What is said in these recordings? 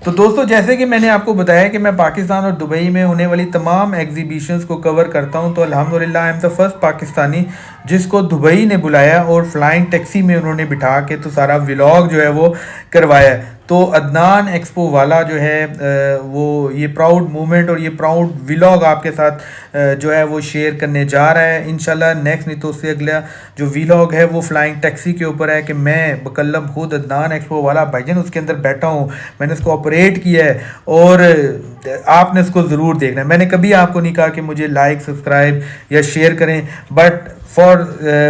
तो दोस्तों, जैसे कि मैंने आपको बताया कि मैं पाकिस्तान और दुबई में होने वाली तमाम एग्जीबिशंस को कवर करता हूं, तो अल्हम्दुलिल्लाह I am the first Pakistani जिसको दुबई ने बुलाया और फ्लाइंग टैक्सी में उन्होंने बिठा के तो सारा व्लॉग जो है वो करवाया। तो अदनान एक्सपो वाला जो है वो ये प्राउड मोमेंट और ये प्राउड व्लॉग आपके साथ जो है वो शेयर करने जा रहा है इंशाल्लाह। नेक्स्ट नहीं तो उससे अगला जो व्लॉग है वो फ्लाइंग टैक्सी के ऊपर है कि मैं बकल्लम खुद अदनान एक्सपो वाला भाईजान उसके अंदर बैठा हूँ, मैंने इसको ऑपरेट किया है और आपने इसको ज़रूर देखना है। मैंने कभी आपको नहीं कहा कि मुझे लाइक सब्सक्राइब या शेयर करें, but for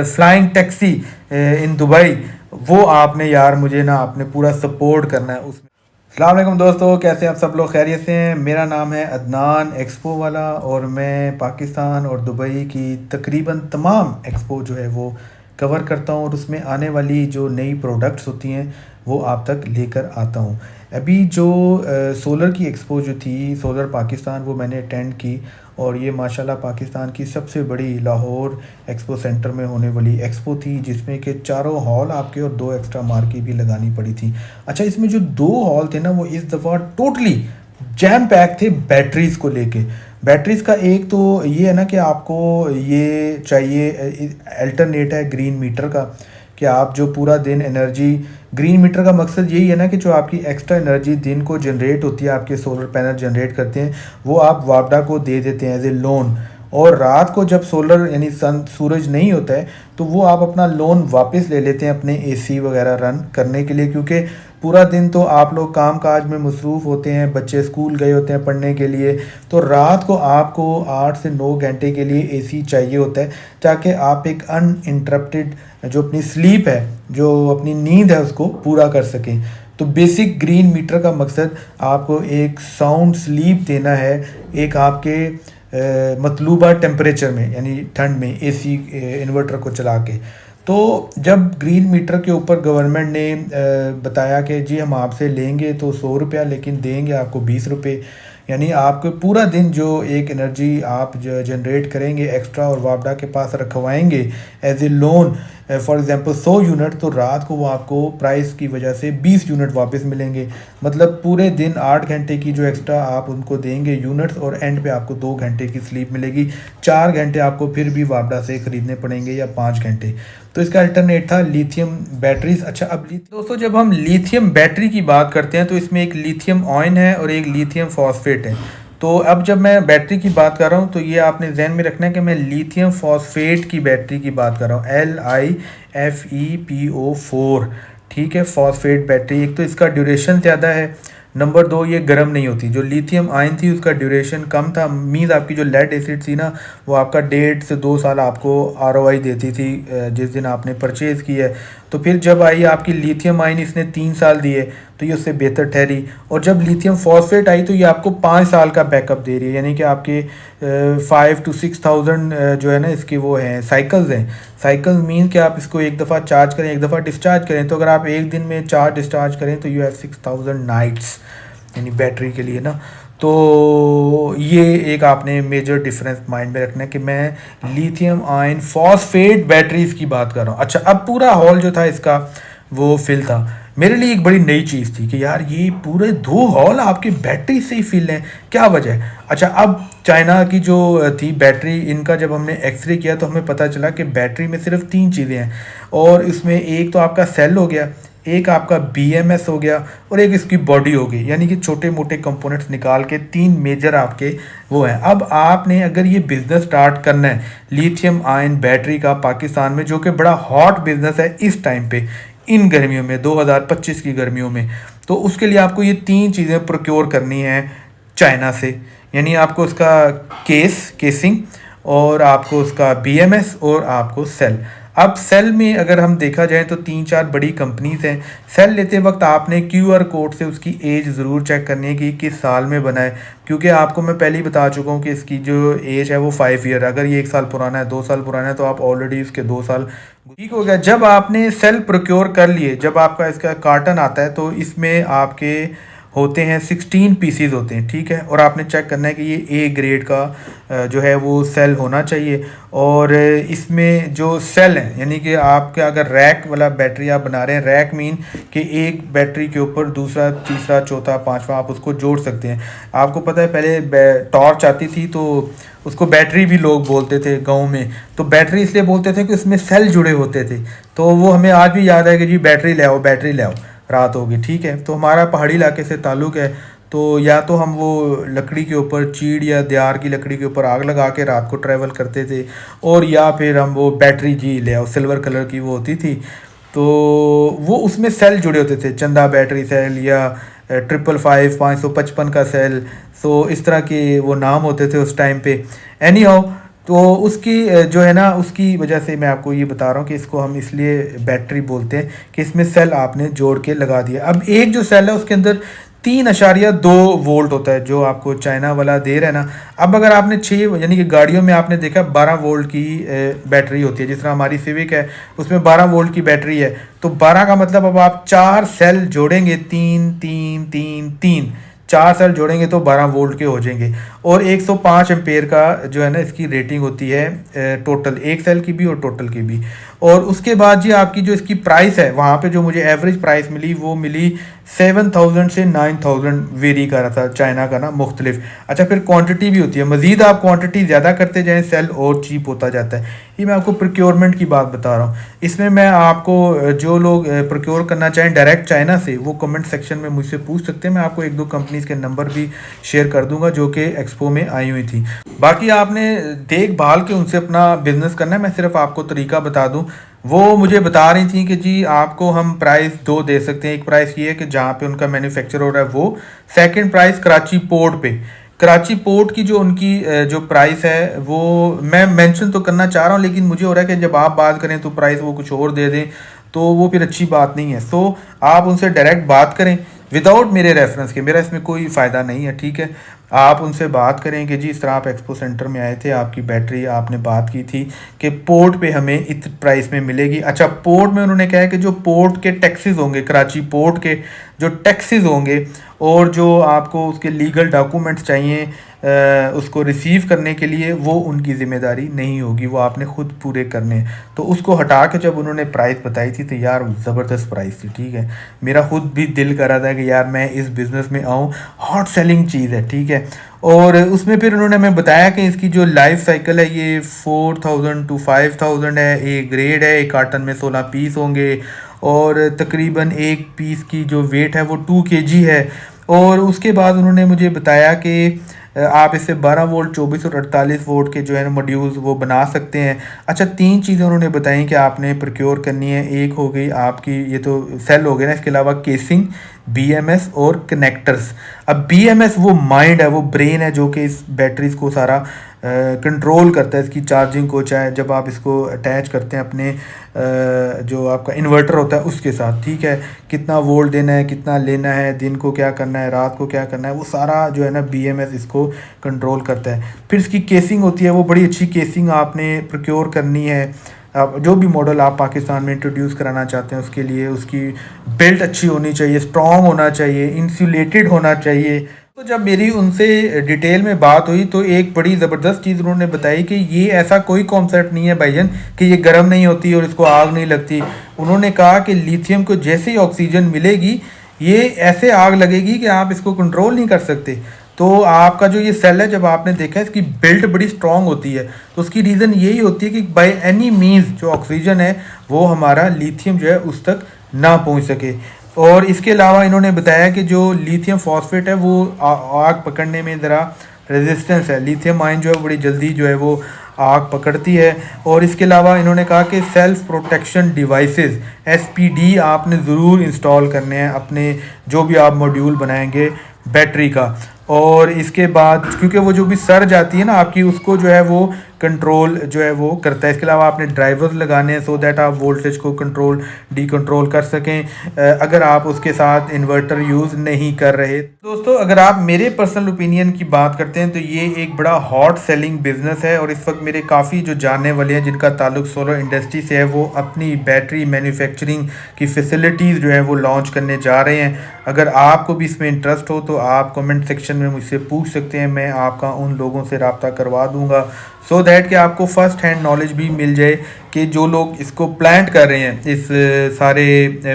flying taxi in Dubai वो आपने यार मुझे ना आपने पूरा सपोर्ट करना है उसमें। अस्सलाम वालेकुम दोस्तों, कैसे हैं आप सब लोग? खैरियत से हैं? मेरा नाम है अदनान एक्सपो वाला और मैं पाकिस्तान और दुबई की तकरीबन तमाम एक्सपो जो है वो कवर करता हूँ और उसमें आने वाली जो नई प्रोडक्ट्स होती हैं वो आप तक लेकर आता हूँ। अभी जो सोलर की एक्सपो जो थी सोलर पाकिस्तान, वो मैंने अटेंड की और ये माशाल्लाह पाकिस्तान की सबसे बड़ी लाहौर एक्सपो सेंटर में होने वाली एक्सपो थी, जिसमें कि चारों हॉल आपके और 2 एक्स्ट्रा मार्केट भी लगानी पड़ी थी। अच्छा, इसमें जो 2 हॉल थे ना वो इस दफ़ा टोटली जैम पैक थे बैटरीज़ को लेके। बैटरीज़ का एक तो ये है ना कि आपको ये चाहिए अल्टरनेट है ग्रीन मीटर का, कि आप जो पूरा दिन एनर्जी, ग्रीन मीटर का मकसद यही है ना कि जो आपकी एक्स्ट्रा एनर्जी दिन को जनरेट होती है, आपके सोलर पैनल जनरेट करते हैं, वो आप वापडा को दे देते हैं एज ए लोन। और रात को जब सोलर यानी सन सूरज नहीं होता है तो वो आप अपना लोन वापस ले लेते हैं अपने एसी वगैरह रन करने के लिए, क्योंकि पूरा दिन तो आप लोग काम काज में मसरूफ़ होते हैं, बच्चे स्कूल गए होते हैं पढ़ने के लिए, तो रात को आपको 8 से 9 घंटे के लिए एसी चाहिए होता है ताकि आप एक अनइंटरप्टेड जो अपनी स्लीप है, जो अपनी नींद है, उसको पूरा कर सकें। तो बेसिक ग्रीन मीटर का मकसद आपको एक साउंड स्लीप देना है, एक आपके मतलूबा टेम्परेचर में यानी ठंड में एसी इन्वर्टर को चला के। तो जब ग्रीन मीटर के ऊपर गवर्नमेंट ने बताया कि जी हम आपसे लेंगे तो 100 रुपया, लेकिन देंगे आपको 20 रुपये, यानी आपको पूरा दिन जो एक एनर्जी आप जनरेट करेंगे एक्स्ट्रा और वापडा के पास रखवाएंगे as a loan, for example 100 unit, तो रात को वो आपको प्राइस की वजह से 20 यूनिट वापस मिलेंगे। मतलब पूरे दिन 8 घंटे की जो एक्स्ट्रा आप उनको देंगे यूनिट्स और एंड पे आपको 2 घंटे की स्लीप मिलेगी। 4 घंटे आपको फिर भी वापडा से ख़रीदने पड़ेंगे या 5 घंटे। तो इसका अल्टरनेट था लिथियम बैटरीज। अच्छा, अब दोस्तों जब हम लिथियम बैटरी की बात करते हैं तो इसमें एक लिथियम आयन है और एक लिथियम फॉस्फेट है। तो अब जब मैं बैटरी की बात कर रहा हूँ तो ये आपने जहन में रखना है कि मैं लिथियम फॉस्फेट की बैटरी की बात कर रहा हूँ, LiFePO4। ठीक है, फॉस्फेट बैटरी। एक तो इसका ड्यूरेशन ज़्यादा है, नंबर 2 ये गर्म नहीं होती। जो लिथियम आयन थी उसका ड्यूरेशन कम था, मीन्स आपकी जो लेड एसिड थी ना वो आपका 1.5 से 2 साल आपको ROI देती थी जिस दिन आपने परचेज़ की है। तो फिर जब आई आपकी लिथियम आयन, इसने 3 साल दिए तो ये उससे बेहतर ठहरी। और जब लिथियम फॉस्फेट आई तो ये आपको 5 साल का बैकअप दे रही है, यानी कि आपके 5 to 6,000 जो है ना इसके वो हैं साइकिल्स हैं। साइकिल मीन कि आप इसको एक दफ़ा चार्ज करें, एक दफ़ा डिस्चार्ज करें, तो अगर आप एक दिन में 4 डिस्चार्ज करें तो यू हैव 6,000 नाइट्स यानी बैटरी के लिए ना। तो ये एक आपने मेजर डिफरेंस माइंड में रखना है कि मैं लिथियम आयन फॉस्फेट बैटरीज की बात कर रहा हूँ। अच्छा, अब पूरा हॉल जो था इसका वो फिल था। मेरे लिए एक बड़ी नई चीज़ थी कि यार ये पूरे 2 हॉल आपके बैटरी से ही फिल हैं, क्या वजह है? अच्छा, अब चाइना की जो थी बैटरी, इनका जब हमने एक्सरे किया तो हमें पता चला कि बैटरी में सिर्फ 3 चीज़ें हैं, और इसमें एक तो आपका सेल हो गया, एक आपका BMS हो गया और एक इसकी बॉडी हो गई, यानी कि छोटे मोटे कंपोनेंट्स निकाल के 3 मेजर आपके वो हैं। अब आपने अगर ये बिज़नेस स्टार्ट करना है लिथियम आयन बैटरी का पाकिस्तान में, जो कि बड़ा हॉट बिज़नेस है इस टाइम पे, इन गर्मियों में 2025 की गर्मियों में, तो उसके लिए आपको ये 3 चीज़ें प्रोक्योर करनी है चाइना से। यानी आपको उसका केसिंग और आपको उसका BMS और आपको सेल। अब सेल में अगर हम देखा जाए तो 3-4 बड़ी कंपनीज हैं। सेल लेते वक्त आपने QR कोड से उसकी एज ज़रूर चेक करनी है कि किस साल में बना है, क्योंकि आपको मैं पहले ही बता चुका हूँ कि इसकी जो एज है वो 5 ईयर। अगर ये 1 साल पुराना है, 2 साल पुराना है, तो आप ऑलरेडी इसके 2 साल ठीक हो गया। जब आपने सेल प्रोक्योर कर लिए, जब आपका इसका कार्टन आता है तो इसमें आपके होते हैं 16 पीसीज होते हैं, ठीक है। और आपने चेक करना है कि ये ए ग्रेड का जो है वो सेल होना चाहिए। और इसमें जो सेल हैं, यानी कि आपके अगर रैक वाला बैटरी आप बना रहे हैं, रैक मीन कि एक बैटरी के ऊपर दूसरा, तीसरा, चौथा, पांचवा आप उसको जोड़ सकते हैं। आपको पता है पहले टॉर्च आती थी तो उसको बैटरी भी लोग बोलते थे गाँव में। तो बैटरी इसलिए बोलते थे कि उसमें सेल जुड़े होते थे। तो वो हमें आज भी याद है कि जी बैटरी ले आओ, बैटरी ले आओ, रात होगी, ठीक है। तो हमारा पहाड़ी इलाके से ताल्लुक़ है, तो या तो हम वो लकड़ी के ऊपर, चीड़ या दियार की लकड़ी के ऊपर आग लगा के रात को ट्रैवल करते थे, और या फिर हम वो बैटरी जी ले आओ, सिल्वर कलर की वो होती थी। तो वो उसमें सेल जुड़े होते थे, चंदा बैटरी सेल या 555 555 का सेल। सो इस तरह के वो नाम होते थे उस टाइम पे। एनी हाउ, तो उसकी जो है ना, उसकी वजह से मैं आपको ये बता रहा हूँ कि इसको हम इसलिए बैटरी बोलते हैं कि इसमें सेल आपने जोड़ के लगा दिया। अब एक जो सेल है उसके अंदर 3.2 वोल्ट होता है, जो आपको चाइना वाला दे रहा है ना। अब अगर आपने 6, यानी कि गाड़ियों में आपने देखा 12 वोल्ट की बैटरी होती है, जिस तरह हमारी सिविक है उसमें 12 वोल्ट की बैटरी है। तो 12 का मतलब अब आप 4 सेल जोड़ेंगे, 3 3 3 3, 4 सेल जोड़ेंगे तो 12 वोल्ट के हो जाएंगे। और 105 एम्पेयर का जो है ना इसकी रेटिंग होती है, टोटल एक सेल की भी और टोटल की भी। और उसके बाद जी आपकी जो इसकी प्राइस है, वहाँ पे जो मुझे एवरेज प्राइस मिली वो मिली 7,000 से 9,000, वेरी कर रहा था चाइना का ना, मुख्तलिफ। अच्छा, फिर क्वांटिटी भी होती है, मज़ीद आप क्वांटिटी ज़्यादा करते जाएँ सेल और चीप होता जाता है। ये मैं आपको प्रोक्योरमेंट की बात बता रहा हूँ। इसमें मैं आपको, जो लोग प्रोक्योर करना चाहें डायरेक्ट चाइना से, वो कमेंट सेक्शन में मुझसे पूछ सकते हैं। मैं आपको 1-2 कंपनीज़ के नंबर भी शेयर कर दूंगा जो कि एक्सपो में आई हुई थी। बाकी आपने देखभाल के उनसे अपना बिजनेस करना है। मैं सिर्फ आपको तरीका बता दूं। वो मुझे बता रही थी कि जी आपको हम प्राइस 2 दे सकते हैं। एक प्राइस ये है कि जहाँ पे उनका मैन्युफैक्चर हो रहा है वो, सेकंड प्राइस कराची पोर्ट पे। कराची पोर्ट की जो उनकी जो प्राइस है वो मैं मेंशन तो करना चाह रहा हूँ, लेकिन मुझे हो रहा है कि जब आप बात करें तो प्राइस वो कुछ और दे दें, तो वो फिर अच्छी बात नहीं है। सो आप उनसे डायरेक्ट बात करें विदाउट मेरे रेफरेंस के, मेरा इसमें कोई फ़ायदा नहीं है, ठीक है। आप उनसे बात करें कि जी इस तरह आप एक्सपो सेंटर में आए थे, आपकी बैटरी आपने बात की थी कि पोर्ट पे हमें इस प्राइस में मिलेगी। अच्छा, पोर्ट में उन्होंने कहा है कि जो पोर्ट के टैक्सेस होंगे, कराची पोर्ट के जो टैक्सेस होंगे और जो आपको उसके लीगल डॉक्यूमेंट्स चाहिए उसको रिसीव करने के लिए, वो उनकी ज़िम्मेदारी नहीं होगी, वो आपने खुद पूरे करने हैं। तो उसको हटा के जब उन्होंने प्राइस बताई थी तो यार ज़बरदस्त प्राइस थी, ठीक है। मेरा खुद भी दिल कर रहा था कि यार मैं इस बिज़नेस में आऊँ, हॉट सेलिंग चीज़ है, ठीक है। और उसमें फिर उन्होंने हमें बताया कि इसकी जो लाइफ साइकिल है ये 4,000 to 5,000 है। ए ग्रेड है, एक कार्टन में 16 पीस होंगे और तकरीबन एक पीस की जो वेट है वो 2 kg है। और उसके बाद उन्होंने मुझे बताया कि आप इससे 12 वोल्ट, 24 और 48 वोल्ट के जो है ना मॉड्यूल्स वो बना सकते हैं। अच्छा, 3 चीज़ें उन्होंने बताई कि आपने प्रोक्योर करनी है। एक हो गई आपकी, ये तो सेल हो गए ना, इसके अलावा केसिंग, बीएमएस और कनेक्टर्स। अब बीएमएस वो माइंड है, वो ब्रेन है जो कि इस बैटरीज को सारा कंट्रोल करता है, इसकी चार्जिंग को, चाहे जब आप इसको अटैच करते हैं अपने जो आपका इन्वर्टर होता है उसके साथ, ठीक है। कितना वोल्ट देना है, कितना लेना है, दिन को क्या करना है, रात को क्या करना है, वो सारा जो है ना बीएमएस इसको कंट्रोल करता है। फिर इसकी केसिंग होती है, वो बड़ी अच्छी केसिंग आपने प्रोक्योर करनी है। आप जो भी मॉडल आप पाकिस्तान में इंट्रोड्यूस कराना चाहते हैं उसके लिए उसकी बिल्ट अच्छी होनी चाहिए, स्ट्रॉन्ग होना चाहिए, इंसुलेटेड होना चाहिए। तो जब मेरी उनसे डिटेल में बात हुई तो एक बड़ी ज़बरदस्त चीज़ उन्होंने बताई कि ये ऐसा कोई कॉन्सेप्ट नहीं है भाईजान कि ये गर्म नहीं होती और इसको आग नहीं लगती। उन्होंने कहा कि लिथियम को जैसे ही ऑक्सीजन मिलेगी ये ऐसे आग लगेगी कि आप इसको कंट्रोल नहीं कर सकते। तो आपका जो ये सेल है, जब आपने देखा इसकी बिल्ट बड़ी स्ट्रांग होती है, तो उसकी रीज़न यही होती है कि बाय एनी मीन्स जो ऑक्सीजन है वो हमारा लिथियम जो है उस तक ना पहुंच सके। और इसके अलावा इन्होंने बताया कि जो लिथियम फॉस्फेट है वो आग पकड़ने में ज़रा रेजिस्टेंस है। लिथियम आयन जो है बड़ी जल्दी जो है वो आग पकड़ती है। और इसके अलावा इन्होंने कहा कि सेल्फ प्रोटेक्शन डिवाइसेस एसपीडी आपने ज़रूर इंस्टॉल करने हैं अपने जो भी आप मॉड्यूल बनाएंगे बैटरी का। और इसके बाद क्योंकि वो जो भी सर जाती है ना आपकी, उसको जो है वो कंट्रोल जो है वो करता है। इसके अलावा आपने ड्राइवर्स लगाने हैं सो दैट आप वोल्टेज को कंट्रोल डी कंट्रोल कर सकें अगर आप उसके साथ इन्वर्टर यूज़ नहीं कर रहे। दोस्तों, अगर आप मेरे पर्सनल ओपिनियन की बात करते हैं तो ये एक बड़ा हॉट सेलिंग बिजनेस है। और इस वक्त मेरे काफ़ी जो जानने वाले हैं जिनका ताल्लुक सोलर इंडस्ट्री से है, वो अपनी बैटरी मैन्युफैक्चरिंग की फैसिलिटीज़ जो है वो लॉन्च करने जा रहे हैं। अगर आपको भी इसमें इंटरेस्ट हो तो आप कमेंट सेक्शन में मुझसे पूछ सकते हैं, मैं आपका उन लोगों से रब्ता करवा दूंगा, सो दैट कि आपको फ़र्स्ट हैंड नॉलेज भी मिल जाए कि जो लोग इसको प्लांट कर रहे हैं इस सारे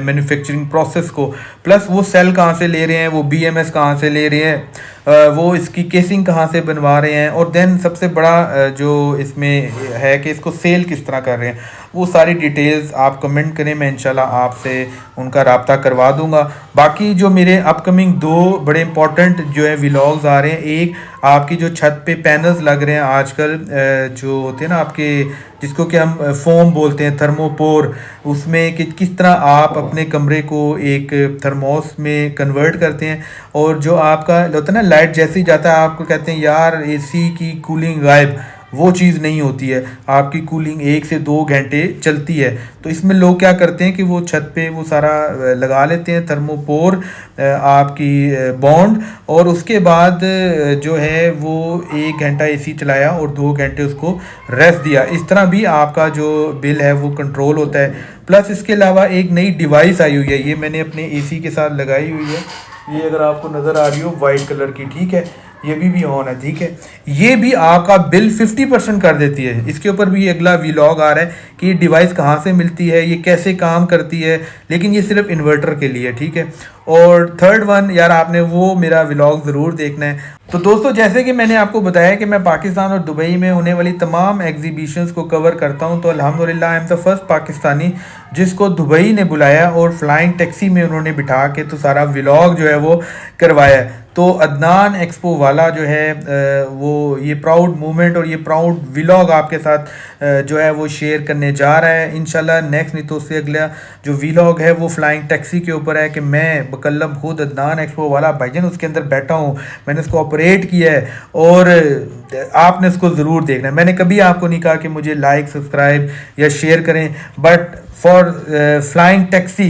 मैन्युफैक्चरिंग प्रोसेस को, प्लस वो सेल कहाँ से ले रहे हैं, वो BMS कहाँ से ले रहे हैं, वो इसकी केसिंग कहाँ से बनवा रहे हैं, और देन सबसे बड़ा जो इसमें है कि इसको सेल किस तरह कर रहे हैं, वो सारी डिटेल्स आप कमेंट करें, मैं इंशाल्लाह आपसे उनका रब्ता करवा दूंगा। बाकी जो मेरे अपकमिंग 2 बड़े इंपॉर्टेंट जो है व्लॉग्स आ रहे हैं, एक आपकी जो छत पे पैनल्स लग रहे हैं आजकल जो होते हैं ना आपके, जिसको कि हम फोम बोलते हैं, थर्मोपोर, उसमें कि किस तरह आप अपने कमरे को एक थर्मोस में कन्वर्ट करते हैं, और जो आपका होता है ना लाइट जैसे ही जाता है आपको कहते हैं यार AC की कूलिंग गायब, वो चीज़ नहीं होती है, आपकी कूलिंग 1 से 2 घंटे चलती है। तो इसमें लोग क्या करते हैं कि वो छत पे वो सारा लगा लेते हैं थर्मोपोर आपकी बॉन्ड, और उसके बाद जो है वो 1 घंटा AC चलाया और 2 घंटे उसको रेस्ट दिया, इस तरह भी आपका जो बिल है वो कंट्रोल होता है। प्लस इसके अलावा एक नई डिवाइस आई हुई है, ये मैंने अपने AC के साथ लगाई हुई है, ये अगर आपको नज़र आ रही हो वाइट कलर की, ठीक है, ये भी ऑन है, ठीक है, ये भी आपका बिल 50% कर देती है। इसके ऊपर भी अगला व्लॉग आ रहा है कि ये डिवाइस कहाँ से मिलती है, ये कैसे काम करती है, लेकिन ये सिर्फ इन्वर्टर के लिए, ठीक है। और थर्ड वन यार आपने वो मेरा व्लॉग ज़रूर देखना है। तो दोस्तों जैसे कि मैंने आपको बताया कि मैं पाकिस्तान और दुबई में होने वाली तमाम एग्जीबिशंस को कवर करता हूं, तो अल्हम्दुलिल्लाह I am the first Pakistani जिसको दुबई ने बुलाया और फ्लाइंग टैक्सी में उन्होंने बिठा के तो सारा व्लॉग जो है वो करवाया। तो अदनान एक्सपो वाला जो है वो ये प्राउड मोमेंट और ये प्राउड व्लॉग आपके साथ जो है वो शेयर करने जा रहा है इंशाल्लाह। नेक्स्ट नहीं तो उससे अगला जो व्लॉग है वो फ्लाइंग टैक्सी के ऊपर है कि मैं बकल्लम खुद अदनान एक्सपो वाला भाईजान उसके अंदर बैठा हूँ, मैंने उसको ऑपरेट किया है और आपने उसको ज़रूर देखना है। मैंने कभी आपको नहीं कहा कि मुझे लाइक सब्सक्राइब या शेयर करें, but for flying taxi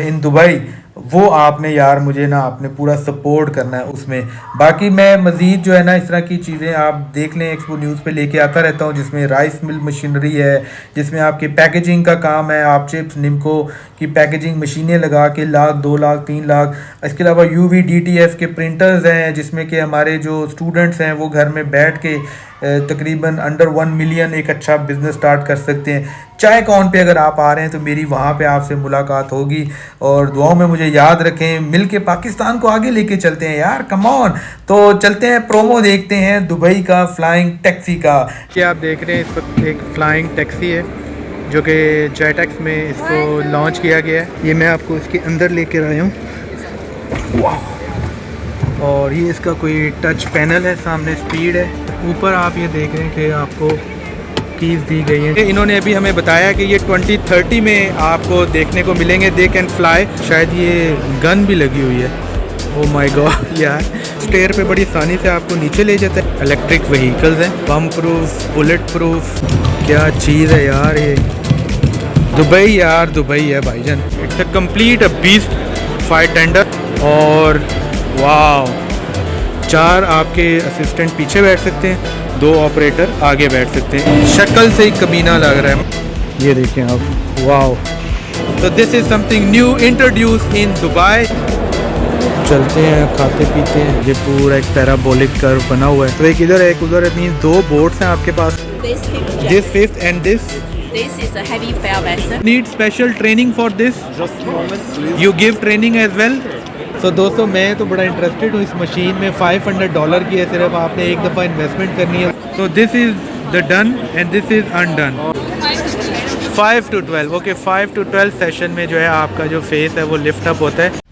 in Dubai वो आपने यार मुझे ना आपने पूरा सपोर्ट करना है उसमें। बाकी मैं मज़ीद जो है ना इस तरह की चीज़ें आप देख लें, एक्सपो न्यूज़ पे लेके आता रहता हूँ, जिसमें राइस मिल मशीनरी है, जिसमें आपकी पैकेजिंग का काम है, आप चिप्स निम्को की पैकेजिंग मशीनें लगा के 1 लाख 2 लाख 3 लाख, इसके अलावा UV DTF के प्रिंटर्स हैं जिसमें कि हमारे जो स्टूडेंट्स हैं वो घर में बैठ के तकरीबन अंडर 1 मिलियन एक अच्छा बिज़नेस स्टार्ट कर सकते हैं। चाय कॉन पे अगर आप आ रहे हैं तो मेरी वहाँ पे आपसे मुलाकात होगी, और दुआओं में मुझे याद रखें, मिल के पाकिस्तान को आगे लेके चलते हैं यार, कम ऑन। तो चलते हैं प्रोमो देखते हैं दुबई का फ्लाइंग टैक्सी का। क्या आप देख रहे हैं इस वक्त एक फ्लाइंग टैक्सी है जो कि जेटैक्स में इसको लॉन्च किया गया है। ये मैं आपको इसके अंदर लेकर आया हूँ, वाह। और ये इसका कोई टच पैनल है, सामने स्पीड है, ऊपर आप ये देख रहे हैं कि आपको कीज़ दी गई हैं। इन्होंने अभी हमें बताया कि ये 2030 में आपको देखने को मिलेंगे, दे कैन फ्लाई। शायद ये गन भी लगी हुई है, ओ माय गॉड यार। स्टेयर पे बड़ी आसानी से आपको नीचे ले जाता है। इलेक्ट्रिक व्हीकल्स हैं, बम प्रूफ, बुलेट प्रूफ, क्या चीज़ है यार ये। दुबई यार दुबई है भाईजान, it's a complete beast fight tender. और वाह, 4 आपके असिस्टेंट पीछे बैठ सकते हैं, 2 ऑपरेटर आगे बैठ सकते हैं। शक्ल से ही कमीना लग रहा है, ये देखें आप, वाह। तो this is something new introduce in Dubai. चलते हैं, खाते पीते हैं। ये पूरा एक पैराबोलिक कर्व बना हुआ है, तो एक इधर है एक उधर है, मीन 2 बोट्स हैं आपके पास। This fifth and this is a heavy fair vessel. Need special training for this? Just a moment, please. You give training as well? तो दोस्तों मैं तो बड़ा इंटरेस्टेड हूँ इस मशीन में। $500 की है, सिर्फ आपने एक दफ़ा इन्वेस्टमेंट करनी है। तो this is the done and this is undone. 5 to 12, okay 5 to 12 session में जो है आपका जो फेस है वो लिफ्ट अप होता है।